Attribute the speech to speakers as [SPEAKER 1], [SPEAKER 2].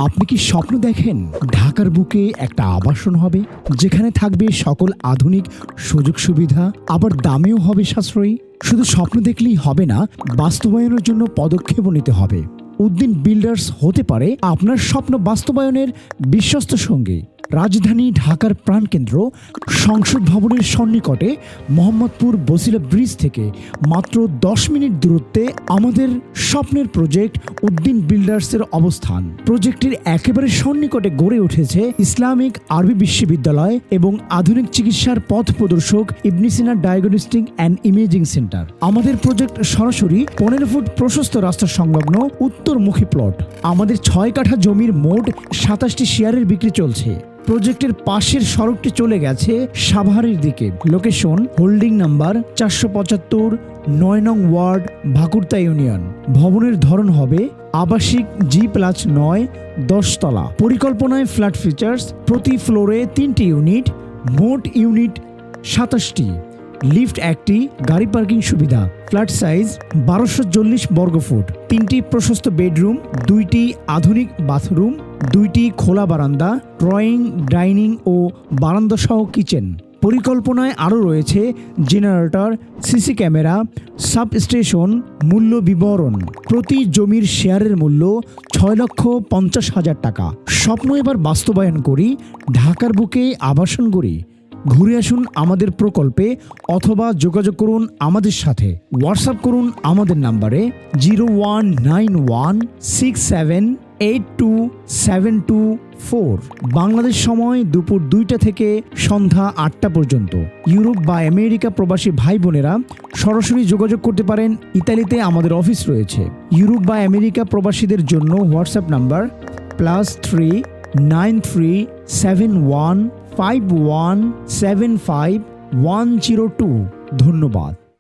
[SPEAKER 1] আপনি কি স্বপ্ন দেখেন ঢাকার বুকে একটা আবাসন হবে, যেখানে থাকবে সকল আধুনিক সুযোগ সুবিধা, আবার দামেও হবে সাশ্রয়ী? শুধু স্বপ্ন দেখলেই হবে না, বাস্তবায়নের জন্য পদক্ষেপও নিতে হবে। উদ্দিন বিল্ডার্স হতে পারে আপনার স্বপ্ন বাস্তবায়নের বিশ্বস্ত সঙ্গী। রাজধানী ঢাকার প্রাণকেন্দ্র সংসদ ভবনের সন্নিকটে মোহাম্মদপুর বসিলা ব্রিজ থেকে মাত্র 10 মিনিট দূরত্বে আমাদের স্বপ্নের প্রজেক্ট উদ্দিন বিল্ডার্সের অবস্থান। প্রজেক্টের একেবারে সন্নিকটে গড়ে উঠেছে ইসলামিক আরবি বিশ্ববিদ্যালয় এবং আধুনিক চিকিৎসার পথ প্রদর্শক ইবনে সিনা ডায়াগনস্টিক অ্যান্ড ইমেজিং সেন্টার। আমাদের প্রজেক্ট সরাসরি 15 ফুট প্রশস্ত রাস্তা সংলগ্ন উত্তরমুখী প্লট। আমাদের 6 কাঠা জমির মোট 27টি শেয়ারের বিক্রি চলছে। প্রজেক্টের পাশের সড়কটি চলে গেছে সাভারের দিকে। লোকেশন হোল্ডিং নাম্বার 475, 9 নং ওয়ার্ড, ভাকুরতা ইউনিয়ন। ভবনের ধরন হবে আবাসিক G+9, 10 তলা। পরিকল্পনায় ফ্ল্যাট ফিচার্স, প্রতি ফ্লোরে 3টি ইউনিট, মোট ইউনিট 27টি, লিফট 1টি, গাড়ি পার্কিং সুবিধা। ফ্ল্যাট সাইজ 1240 বর্গফুট, 3টি প্রশস্ত বেডরুম, 2টি আধুনিক বাথরুম, 2টি খোলা বারান্দা, ড্রয়িং, ডাইনিং ও বারান্দা সহ কিচেন। পরিকল্পনায় আরও রয়েছে জেনারেটর, সিসি ক্যামেরা, সাবস্টেশন। মূল্য বিবরণ: প্রতি জমির শেয়ারের মূল্য 6,50,000 টাকা। স্বপ্ন এবার বাস্তবায়ন করি, ঢাকার বুকে আবাসন গড়ি। ঘুরে আসুন আমাদের প্রকল্পে অথবা যোগাযোগ করুন আমাদের সাথে। হোয়াটসঅ্যাপ করুন আমাদের নাম্বারে 0199167827224। বাংলাদেশ সময় দুপুর 2টা থেকে সন্ধ্যা 8টা পর্যন্ত। ইউরোপ বা আমেরিকা প্রবাসী ভাই বোনেরা সরাসরি যোগাযোগ করতে পারেন। ইতালিতে আমাদের অফিস রয়েছে। ইউরোপ বা আমেরিকা প্রবাসীদের জন্য হোয়াটসঅ্যাপ নাম্বার +393715175 102। ধন্যবাদ।